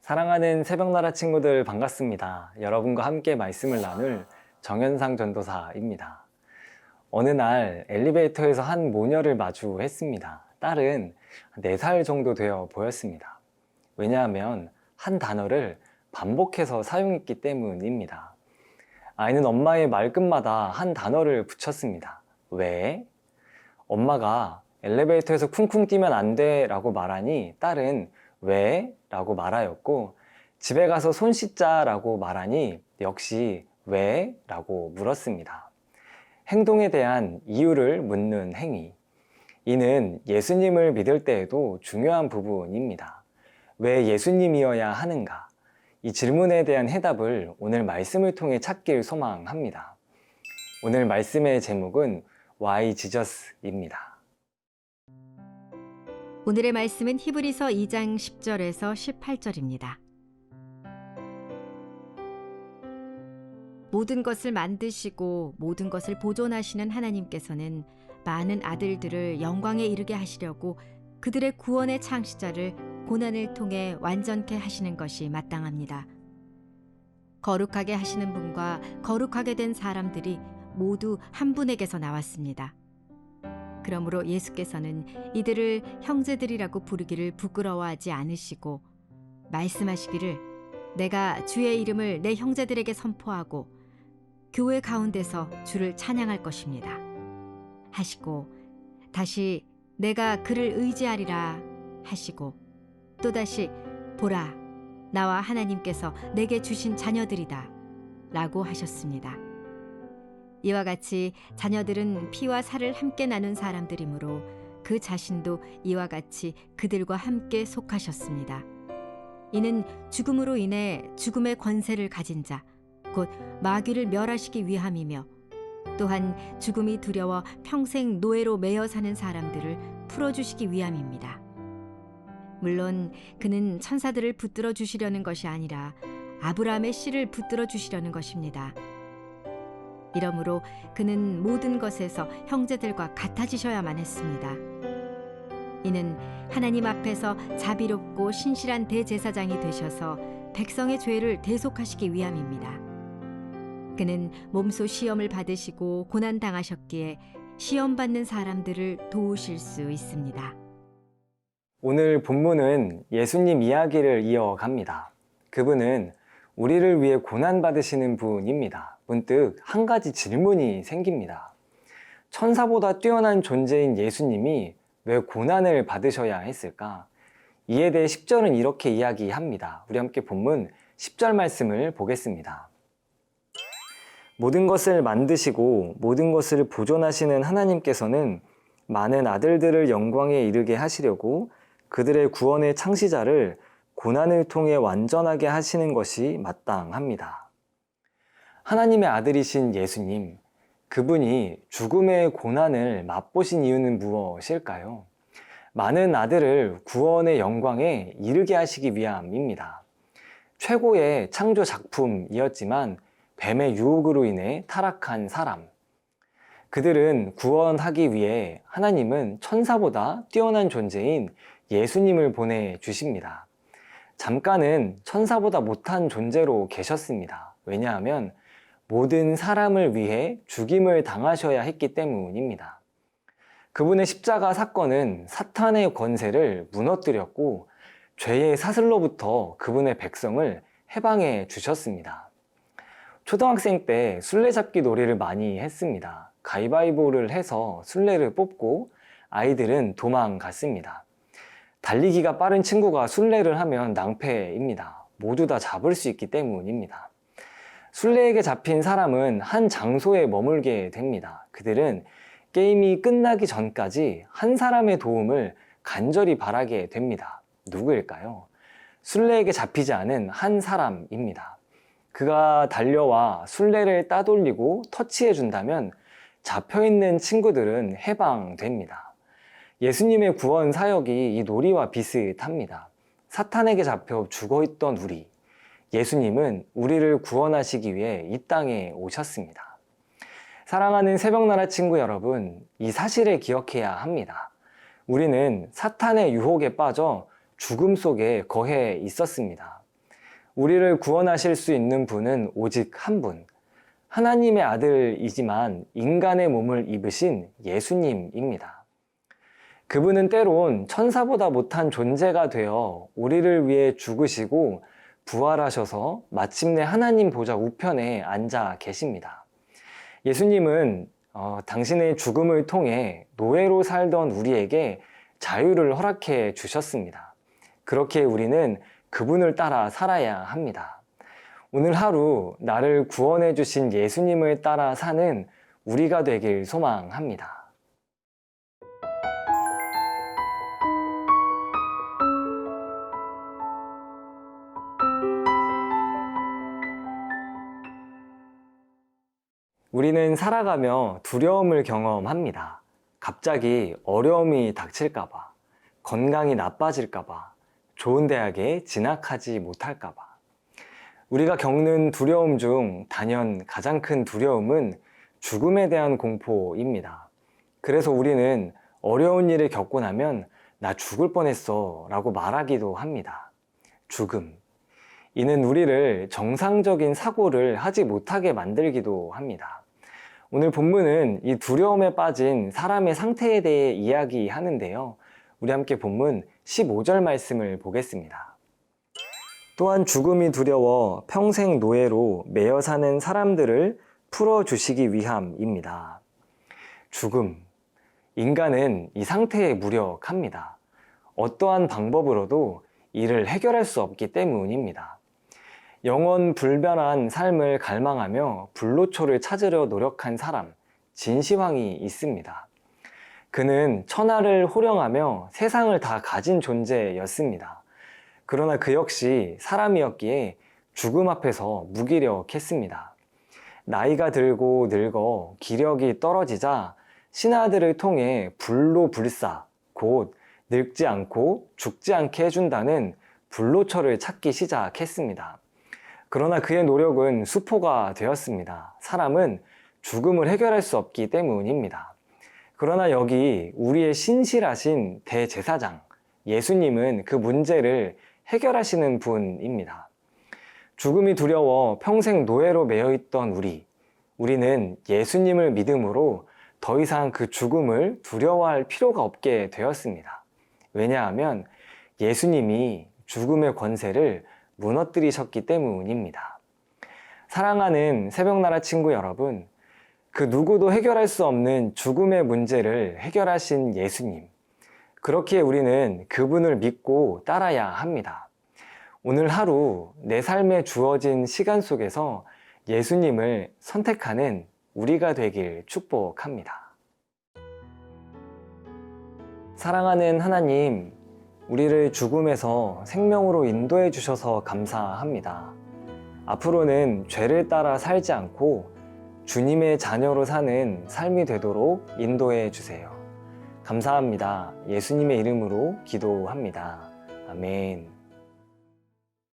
사랑하는 새벽나라 친구들 반갑습니다. 여러분과 함께 말씀을 나눌 정현상 전도사입니다. 어느 날 엘리베이터에서 한 모녀를 마주했습니다. 딸은 4살 정도 되어 보였습니다. 왜냐하면 한 단어를 반복해서 사용했기 때문입니다. 아이는 엄마의 말끝마다 한 단어를 붙였습니다. 왜? 엄마가 엘리베이터에서 쿵쿵 뛰면 안 돼 라고 말하니 딸은 왜? 라고 말하였고, 집에 가서 손 씻자 라고 말하니 역시 왜? 라고 물었습니다. 행동에 대한 이유를 묻는 행위. 이는 예수님을 믿을 때에도 중요한 부분입니다. 왜 예수님이어야 하는가? 이 질문에 대한 해답을 오늘 말씀을 통해 찾길 소망합니다. 오늘 말씀의 제목은 Why Jesus입니다. 오늘의 말씀은 히브리서 2장 10절에서 18절입니다. 모든 것을 만드시고 모든 것을 보존하시는 하나님께서는 많은 아들들을 영광에 이르게 하시려고 그들의 구원의 창시자를 고난을 통해 완전케 하시는 것이 마땅합니다. 거룩하게 하시는 분과 거룩하게 된 사람들이 모두 한 분에게서 나왔습니다. 그러므로 예수께서는 이들을 형제들이라고 부르기를 부끄러워하지 않으시고 말씀하시기를 내가 주의 이름을 내 형제들에게 선포하고 교회 가운데서 주를 찬양할 것입니다 하시고, 다시 내가 그를 의지하리라 하시고, 또다시 보라 나와 하나님께서 내게 주신 자녀들이다 라고 하셨습니다. 이와 같이 자녀들은 피와 살을 함께 나눈 사람들이므로 그 자신도 이와 같이 그들과 함께 속하셨습니다. 이는 죽음으로 인해 죽음의 권세를 가진 자, 곧 마귀를 멸하시기 위함이며, 또한 죽음이 두려워 평생 노예로 매여 사는 사람들을 풀어주시기 위함입니다. 물론 그는 천사들을 붙들어 주시려는 것이 아니라 아브라함의 씨를 붙들어 주시려는 것입니다. 이러므로 그는 모든 것에서 형제들과 같아지셔야만 했습니다. 이는 하나님 앞에서 자비롭고 신실한 대제사장이 되셔서 백성의 죄를 대속하시기 위함입니다. 그는 몸소 시험을 받으시고 고난당하셨기에 시험받는 사람들을 도우실 수 있습니다. 오늘 본문은 예수님 이야기를 이어갑니다. 그분은 우리를 위해 고난받으시는 분입니다. 문득 한 가지 질문이 생깁니다. 천사보다 뛰어난 존재인 예수님이 왜 고난을 받으셔야 했을까? 이에 대해 10절은 이렇게 이야기합니다. 우리 함께 본문 10절 말씀을 보겠습니다. 모든 것을 만드시고 모든 것을 보존하시는 하나님께서는 많은 아들들을 영광에 이르게 하시려고 그들의 구원의 창시자를 고난을 통해 완전하게 하시는 것이 마땅합니다. 하나님의 아들이신 예수님, 그분이 죽음의 고난을 맛보신 이유는 무엇일까요? 많은 아들을 구원의 영광에 이르게 하시기 위함입니다. 최고의 창조 작품이었지만 뱀의 유혹으로 인해 타락한 사람. 그들은 구원하기 위해 하나님은 천사보다 뛰어난 존재인 예수님을 보내주십니다. 잠깐은 천사보다 못한 존재로 계셨습니다. 왜냐하면 모든 사람을 위해 죽임을 당하셔야 했기 때문입니다. 그분의 십자가 사건은 사탄의 권세를 무너뜨렸고 죄의 사슬로부터 그분의 백성을 해방해 주셨습니다. 초등학생 때 술래잡기 놀이를 많이 했습니다. 가위바위보를 해서 술래를 뽑고 아이들은 도망갔습니다. 달리기가 빠른 친구가 술래를 하면 낭패입니다. 모두 다 잡을 수 있기 때문입니다. 술래에게 잡힌 사람은 한 장소에 머물게 됩니다. 그들은 게임이 끝나기 전까지 한 사람의 도움을 간절히 바라게 됩니다. 누구일까요? 술래에게 잡히지 않은 한 사람입니다. 그가 달려와 술래를 따돌리고 터치해 준다면 잡혀있는 친구들은 해방됩니다. 예수님의 구원 사역이 이 놀이와 비슷합니다. 사탄에게 잡혀 죽어있던 우리, 예수님은 우리를 구원하시기 위해 이 땅에 오셨습니다. 사랑하는 새벽나라 친구 여러분, 이 사실을 기억해야 합니다. 우리는 사탄의 유혹에 빠져 죽음 속에 거해 있었습니다. 우리를 구원하실 수 있는 분은 오직 한 분, 하나님의 아들이지만 인간의 몸을 입으신 예수님입니다. 그분은 때론 천사보다 못한 존재가 되어 우리를 위해 죽으시고 부활하셔서 마침내 하나님 보좌 우편에 앉아 계십니다. 예수님은 당신의 죽음을 통해 노예로 살던 우리에게 자유를 허락해 주셨습니다. 그렇게 우리는 그분을 따라 살아야 합니다. 오늘 하루 나를 구원해 주신 예수님을 따라 사는 우리가 되길 소망합니다. 우리는 살아가며 두려움을 경험합니다. 갑자기 어려움이 닥칠까봐, 건강이 나빠질까봐, 좋은 대학에 진학하지 못할까봐. 우리가 겪는 두려움 중 단연 가장 큰 두려움은 죽음에 대한 공포입니다. 그래서 우리는 어려운 일을 겪고 나면 나 죽을 뻔했어 라고 말하기도 합니다. 죽음. 이는 우리를 정상적인 사고를 하지 못하게 만들기도 합니다. 오늘 본문은 이 두려움에 빠진 사람의 상태에 대해 이야기하는데요. 우리 함께 본문 15절 말씀을 보겠습니다. 또한 죽음이 두려워 평생 노예로 매여 사는 사람들을 풀어주시기 위함입니다. 죽음. 인간은 이 상태에 무력합니다. 어떠한 방법으로도 이를 해결할 수 없기 때문입니다. 영원 불변한 삶을 갈망하며 불로초를 찾으려 노력한 사람, 진시황이 있습니다. 그는 천하를 호령하며 세상을 다 가진 존재였습니다. 그러나 그 역시 사람이었기에 죽음 앞에서 무기력했습니다. 나이가 들고 늙어 기력이 떨어지자 신하들을 통해 불로 불사, 곧 늙지 않고 죽지 않게 해준다는 불로초를 찾기 시작했습니다. 그러나 그의 노력은 수포가 되었습니다. 사람은 죽음을 해결할 수 없기 때문입니다. 그러나 여기 우리의 신실하신 대제사장, 예수님은 그 문제를 해결하시는 분입니다. 죽음이 두려워 평생 노예로 매여 있던 우리는 예수님을 믿음으로 더 이상 그 죽음을 두려워할 필요가 없게 되었습니다. 왜냐하면 예수님이 죽음의 권세를 무너뜨리셨기 때문입니다. 사랑하는 새벽나라 친구 여러분, 그 누구도 해결할 수 없는 죽음의 문제를 해결하신 예수님, 그렇기에 우리는 그분을 믿고 따라야 합니다. 오늘 하루 내 삶에 주어진 시간 속에서 예수님을 선택하는 우리가 되길 축복합니다. 사랑하는 하나님, 우리를 죽음에서 생명으로 인도해 주셔서 감사합니다. 앞으로는 죄를 따라 살지 않고 주님의 자녀로 사는 삶이 되도록 인도해 주세요. 감사합니다. 예수님의 이름으로 기도합니다. 아멘.